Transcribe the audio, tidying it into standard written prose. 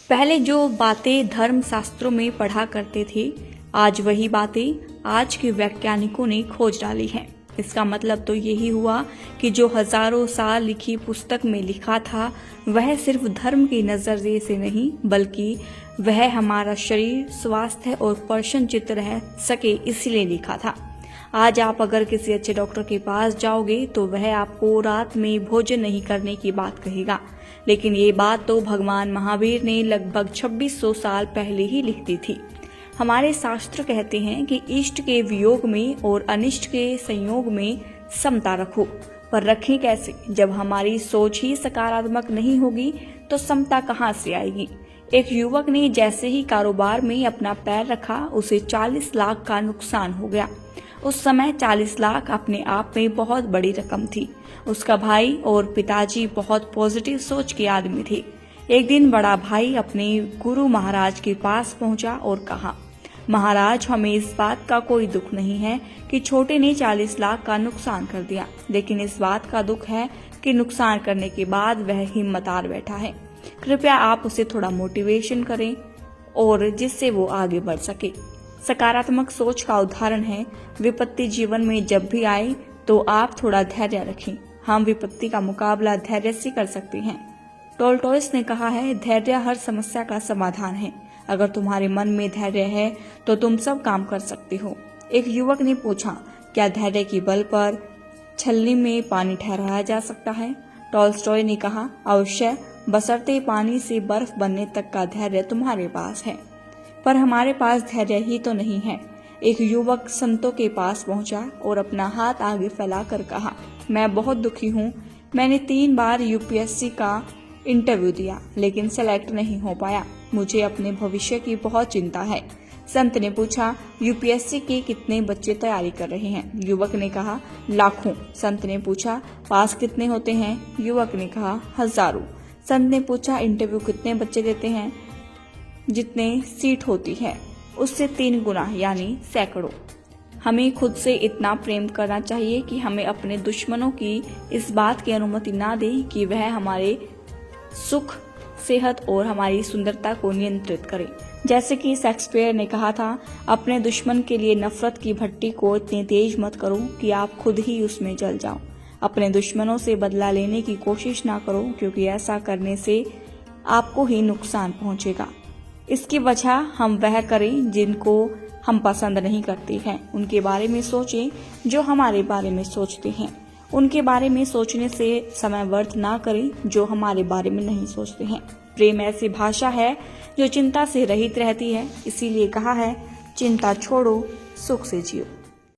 पहले जो बातें धर्म शास्त्रों में पढ़ा करते थे, आज वही बातें आज के वैज्ञानिकों ने खोज डाली हैं। इसका मतलब तो यही हुआ कि जो हजारों साल लिखी पुस्तक में लिखा था, वह सिर्फ धर्म के नजरिए से नहीं, बल्कि वह हमारा शरीर, स्वास्थ्य और प्रसन्नचित्त रह सके इसलिए लिखा था। आज आप अगर किसी अच्छे डॉक्टर के पास जाओगे तो वह आपको रात में भोजन नहीं करने की बात कहेगा, लेकिन ये बात तो भगवान महावीर ने लगभग 2600 साल पहले ही लिख दी थी। हमारे शास्त्र कहते हैं कि इष्ट के वियोग में और अनिष्ट के संयोग में समता रखो, पर रखें कैसे? जब हमारी सोच ही सकारात्मक नहीं होगी तो समता कहाँ से आएगी? एक युवक ने जैसे ही कारोबार में अपना पैर रखा, उसे 40 लाख का नुकसान हो गया। उस समय 40 लाख अपने आप में बहुत बड़ी रकम थी। उसका भाई और पिताजी बहुत पॉजिटिव सोच के आदमी थे। एक दिन बड़ा भाई अपने गुरु महाराज के पास पहुंचा और कहा, महाराज, हमें इस बात का कोई दुख नहीं है कि छोटे ने 40 लाख का नुकसान कर दिया, लेकिन इस बात का दुख है कि नुकसान करने के बाद वह हिम्मत हार बैठा है। कृपया आप उसे थोड़ा मोटिवेशन करें और जिससे वो आगे बढ़ सके। सकारात्मक सोच का उदाहरण है, विपत्ति जीवन में जब भी आए तो आप थोड़ा धैर्य रखें। हम विपत्ति का मुकाबला धैर्य से कर सकते हैं। टोल्स्टॉय ने कहा है, धैर्य हर समस्या का समाधान है। अगर तुम्हारे मन में धैर्य है तो तुम सब काम कर सकते हो। एक युवक ने पूछा, क्या धैर्य के बल पर छलनी में पानी ठहराया जा सकता है? टोल्स्टॉय ने कहा, अवश्य, बशर्ते पानी से बर्फ बनने तक का धैर्य तुम्हारे पास है। पर हमारे पास धैर्य ही तो नहीं है। एक युवक संतों के पास पहुंचा और अपना हाथ आगे फैलाकर कहा, मैं बहुत दुखी हूँ। मैंने 3 बार यूपीएससी का इंटरव्यू दिया, लेकिन सेलेक्ट नहीं हो पाया। मुझे अपने भविष्य की बहुत चिंता है। संत ने पूछा, यूपीएससी के कितने बच्चे तैयारी कर रहे हैं? युवक ने कहा, लाखों। संत ने पूछा, पास कितने होते हैं? युवक ने कहा, हजारों। संत ने पूछा, इंटरव्यू कितने बच्चे देते हैं? जितने सीट होती है उससे 3 गुना, यानी सैकड़ों। हमें खुद से इतना प्रेम करना चाहिए कि हमें अपने दुश्मनों की इस बात की अनुमति ना दें कि वह हमारे सुख, सेहत और हमारी सुंदरता को नियंत्रित करें। जैसे कि शेक्सपियर ने कहा था, अपने दुश्मन के लिए नफरत की भट्टी को इतनी तेज मत करो कि आप खुद ही उसमें जल जाओ। अपने दुश्मनों से बदला लेने की कोशिश ना करो, क्योंकि ऐसा करने से आपको ही नुकसान पहुंचेगा। इसकी वजह हम वह करें जिनको हम पसंद नहीं करते हैं। उनके बारे में सोचें जो हमारे बारे में सोचते हैं। उनके बारे में सोचने से समय व्यर्थ ना करें जो हमारे बारे में नहीं सोचते हैं। प्रेम ऐसी भाषा है जो चिंता से रहित रहती है। इसीलिए कहा है, चिंता छोड़ो, सुख से जियो।